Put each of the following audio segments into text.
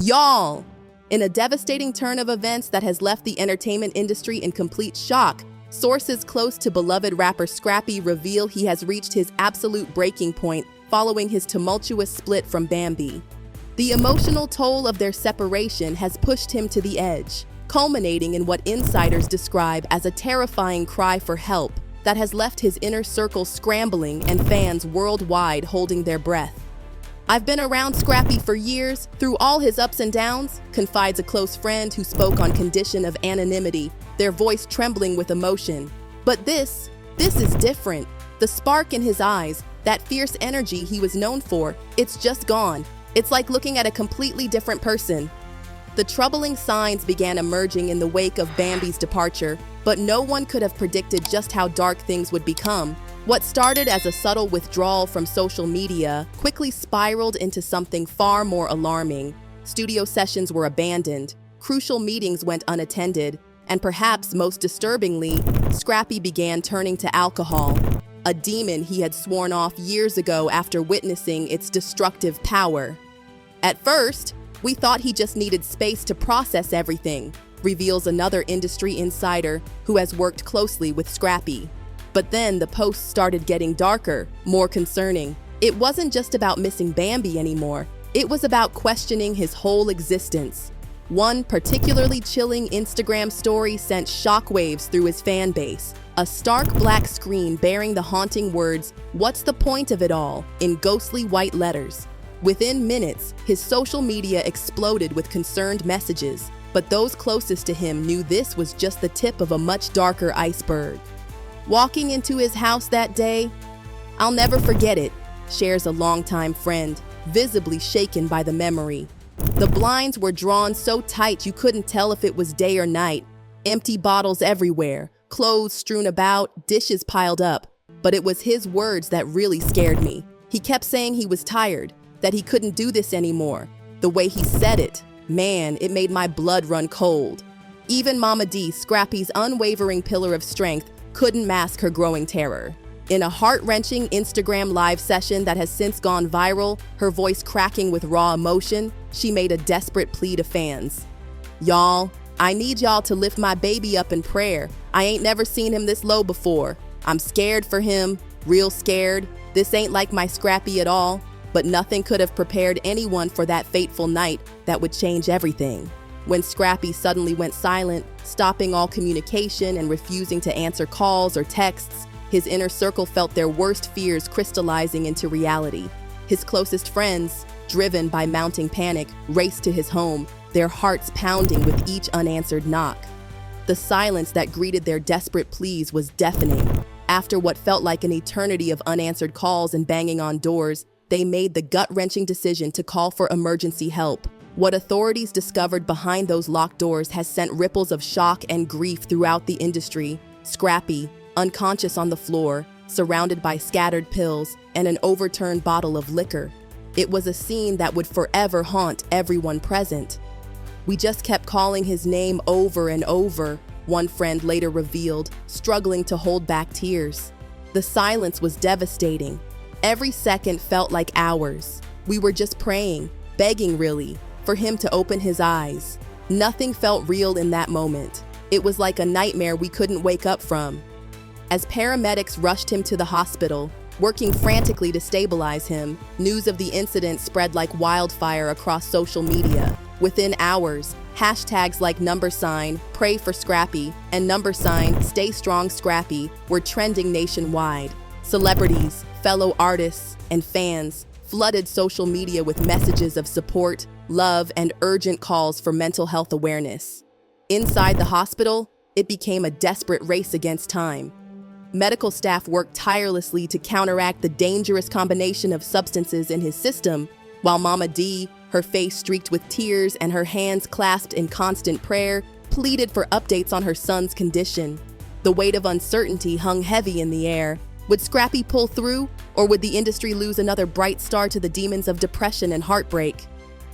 Y'all! In a devastating turn of events that has left the entertainment industry in complete shock, sources close to beloved rapper Scrappy reveal he has reached his absolute breaking point following his tumultuous split from Bambi. The emotional toll of their separation has pushed him to the edge, culminating in what insiders describe as a terrifying cry for help that has left his inner circle scrambling and fans worldwide holding their breath. "I've been around Scrappy for years, through all his ups and downs," confides a close friend who spoke on condition of anonymity, their voice trembling with emotion. "But this is different. The spark in his eyes, that fierce energy he was known for, it's just gone. It's like looking at a completely different person." The troubling signs began emerging in the wake of Bambi's departure, but no one could have predicted just how dark things would become. What started as a subtle withdrawal from social media quickly spiraled into something far more alarming. Studio sessions were abandoned, crucial meetings went unattended, and perhaps most disturbingly, Scrappy began turning to alcohol, a demon he had sworn off years ago after witnessing its destructive power. "At first, we thought he just needed space to process everything," reveals another industry insider who has worked closely with Scrappy. But then the posts started getting darker, more concerning. It wasn't just about missing Bambi anymore. It was about questioning his whole existence. One particularly chilling Instagram story sent shockwaves through his fan base. A stark black screen bearing the haunting words, "What's the point of it all?" in ghostly white letters. Within minutes, his social media exploded with concerned messages, but those closest to him knew this was just the tip of a much darker iceberg. "Walking into his house that day, I'll never forget it," shares a longtime friend, visibly shaken by the memory. "The blinds were drawn so tight you couldn't tell if it was day or night. Empty bottles everywhere, clothes strewn about, dishes piled up. But it was his words that really scared me. He kept saying he was tired, that he couldn't do this anymore. The way he said it, man, it made my blood run cold." Even Mama D, Scrappy's unwavering pillar of strength, couldn't mask her growing terror. In a heart-wrenching Instagram live session that has since gone viral, her voice cracking with raw emotion, she made a desperate plea to fans. "Y'all, I need y'all to lift my baby up in prayer. I ain't never seen him this low before. I'm scared for him, real scared. This ain't like my Scrappy at all." But nothing could have prepared anyone for that fateful night that would change everything. When Scrappy suddenly went silent, stopping all communication and refusing to answer calls or texts, his inner circle felt their worst fears crystallizing into reality. His closest friends, driven by mounting panic, raced to his home, their hearts pounding with each unanswered knock. The silence that greeted their desperate pleas was deafening. After what felt like an eternity of unanswered calls and banging on doors, they made the gut-wrenching decision to call for emergency help. What authorities discovered behind those locked doors has sent ripples of shock and grief throughout the industry. Scrappy, unconscious on the floor, surrounded by scattered pills and an overturned bottle of liquor. It was a scene that would forever haunt everyone present. "We just kept calling his name over and over," one friend later revealed, struggling to hold back tears. The silence was devastating. Every second felt like hours. We were just praying, begging really, for him to open his eyes. Nothing felt real in that moment. It was like a nightmare we couldn't wake up from. As paramedics rushed him to the hospital, working frantically to stabilize him, news of the incident spread like wildfire across social media. Within hours, hashtags like #Pray for Scrappy and #Stay Strong Scrappy were trending nationwide. Celebrities, fellow artists, and fans flooded social media with messages of support, love, and urgent calls for mental health awareness. Inside the hospital, it became a desperate race against time. Medical staff worked tirelessly to counteract the dangerous combination of substances in his system, while Mama D, her face streaked with tears and her hands clasped in constant prayer, pleaded for updates on her son's condition. The weight of uncertainty hung heavy in the air. Would Scrappy pull through, or would the industry lose another bright star to the demons of depression and heartbreak?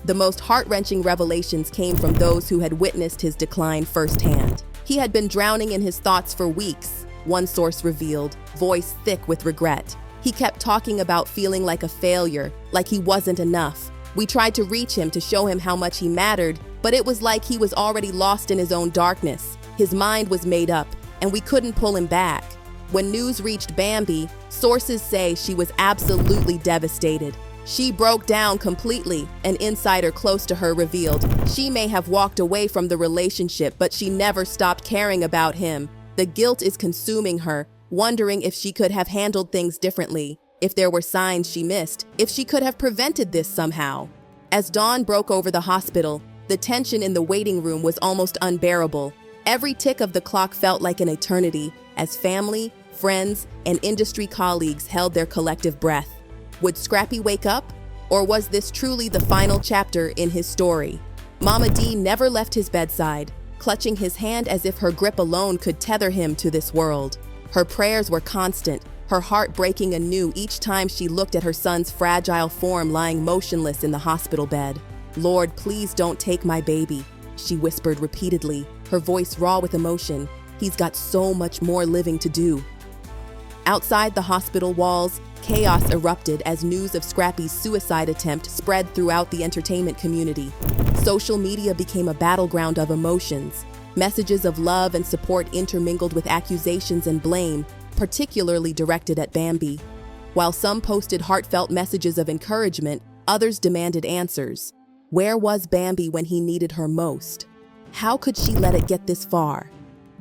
The most heart-wrenching revelations came from those who had witnessed his decline firsthand. He had been drowning in his thoughts for weeks, one source revealed, voice thick with regret. He kept talking about feeling like a failure, like he wasn't enough. We tried to reach him to show him how much he mattered, but it was like he was already lost in his own darkness. His mind was made up, and we couldn't pull him back. When news reached Bambi, sources say she was absolutely devastated. She broke down completely, an insider close to her revealed. She may have walked away from the relationship, but she never stopped caring about him. The guilt is consuming her, wondering if she could have handled things differently, if there were signs she missed, if she could have prevented this somehow. As dawn broke over the hospital, the tension in the waiting room was almost unbearable. Every tick of the clock felt like an eternity, as family, friends, and industry colleagues held their collective breath. Would Scrappy wake up? Or was this truly the final chapter in his story? Mama D never left his bedside, clutching his hand as if her grip alone could tether him to this world. Her prayers were constant, her heart breaking anew each time she looked at her son's fragile form lying motionless in the hospital bed. "Lord, please don't take my baby," she whispered repeatedly, her voice raw with emotion. "He's got so much more living to do." Outside the hospital walls, chaos erupted as news of Scrappy's suicide attempt spread throughout the entertainment community. Social media became a battleground of emotions. Messages of love and support intermingled with accusations and blame, particularly directed at Bambi. While some posted heartfelt messages of encouragement, others demanded answers. Where was Bambi when he needed her most? How could she let it get this far?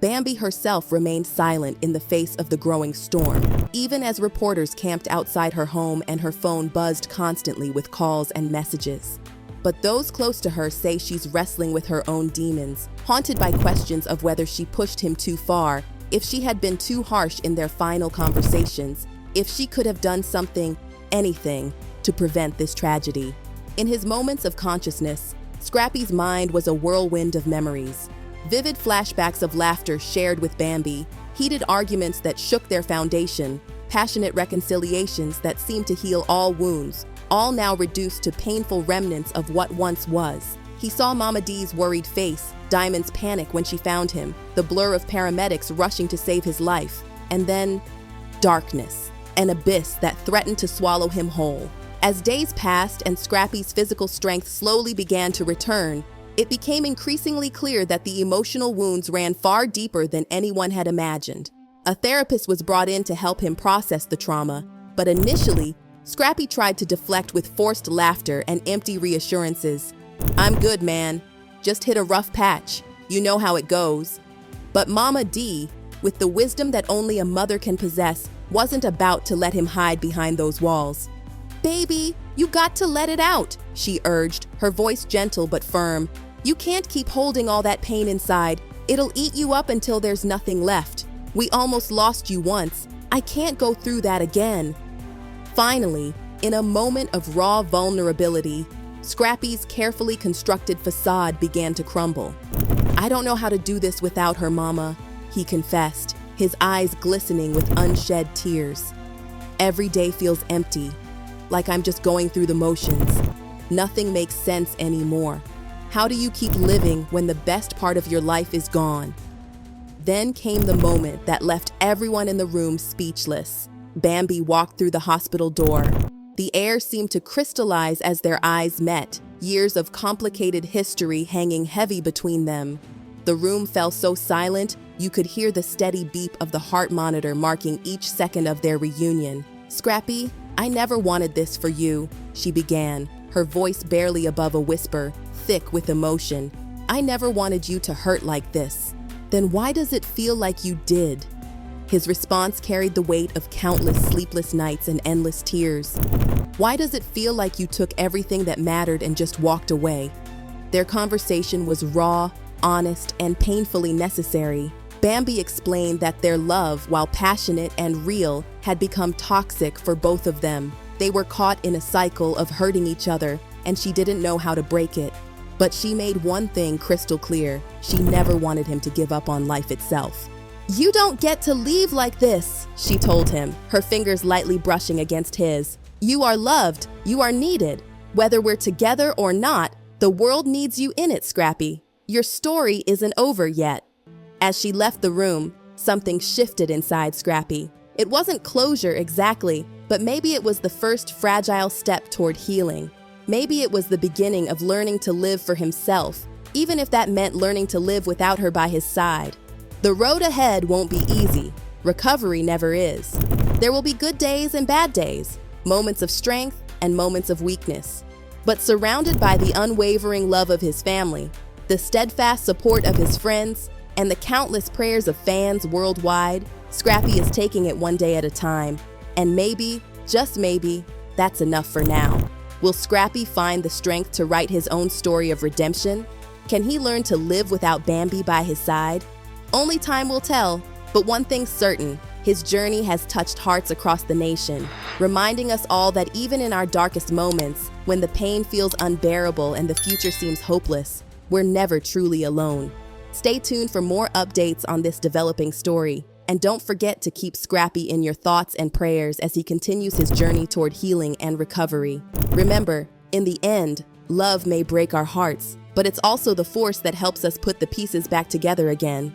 Bambi herself remained silent in the face of the growing storm, even as reporters camped outside her home and her phone buzzed constantly with calls and messages. But those close to her say she's wrestling with her own demons, haunted by questions of whether she pushed him too far, if she had been too harsh in their final conversations, if she could have done something, anything, to prevent this tragedy. In his moments of consciousness, Scrappy's mind was a whirlwind of memories. Vivid flashbacks of laughter shared with Bambi, heated arguments that shook their foundation, passionate reconciliations that seemed to heal all wounds, all now reduced to painful remnants of what once was. He saw Mama D's worried face, Diamond's panic when she found him, the blur of paramedics rushing to save his life, and then darkness, an abyss that threatened to swallow him whole. As days passed and Scrappy's physical strength slowly began to return, it became increasingly clear that the emotional wounds ran far deeper than anyone had imagined. A therapist was brought in to help him process the trauma, but initially, Scrappy tried to deflect with forced laughter and empty reassurances. "I'm good, man. Just hit a rough patch. You know how it goes." But Mama D, with the wisdom that only a mother can possess, wasn't about to let him hide behind those walls. "Baby, you got to let it out," she urged, her voice gentle but firm. "You can't keep holding all that pain inside. It'll eat you up until there's nothing left. We almost lost you once. I can't go through that again." Finally, in a moment of raw vulnerability, Scrappy's carefully constructed facade began to crumble. "I don't know how to do this without her, Mama," he confessed, his eyes glistening with unshed tears. "Every day feels empty, like I'm just going through the motions. Nothing makes sense anymore. How do you keep living when the best part of your life is gone?" Then came the moment that left everyone in the room speechless. Bambi walked through the hospital door. The air seemed to crystallize as their eyes met, years of complicated history hanging heavy between them. The room fell so silent, you could hear the steady beep of the heart monitor marking each second of their reunion. "Scrappy, I never wanted this for you," she began, her voice barely above a whisper, thick with emotion. "I never wanted you to hurt like this." "Then why does it feel like you did?" His response carried the weight of countless sleepless nights and endless tears. "Why does it feel like you took everything that mattered and just walked away?" Their conversation was raw, honest, and painfully necessary. Bambi explained that their love, while passionate and real, had become toxic for both of them. They were caught in a cycle of hurting each other, and she didn't know how to break it. But she made one thing crystal clear: she never wanted him to give up on life itself. "You don't get to leave like this," she told him, her fingers lightly brushing against his. "You are loved, you are needed. Whether we're together or not, the world needs you in it, Scrappy. Your story isn't over yet." As she left the room, something shifted inside Scrappy. It wasn't closure exactly, but maybe it was the first fragile step toward healing. Maybe it was the beginning of learning to live for himself, even if that meant learning to live without her by his side. The road ahead won't be easy. Recovery never is. There will be good days and bad days, moments of strength and moments of weakness. But surrounded by the unwavering love of his family, the steadfast support of his friends, and the countless prayers of fans worldwide, Scrappy is taking it one day at a time. And maybe, just maybe, that's enough for now. Will Scrappy find the strength to write his own story of redemption? Can he learn to live without Bambi by his side? Only time will tell, but one thing's certain, his journey has touched hearts across the nation, reminding us all that even in our darkest moments, when the pain feels unbearable and the future seems hopeless, we're never truly alone. Stay tuned for more updates on this developing story, and don't forget to keep Scrappy in your thoughts and prayers as he continues his journey toward healing and recovery. Remember, in the end, love may break our hearts, but it's also the force that helps us put the pieces back together again.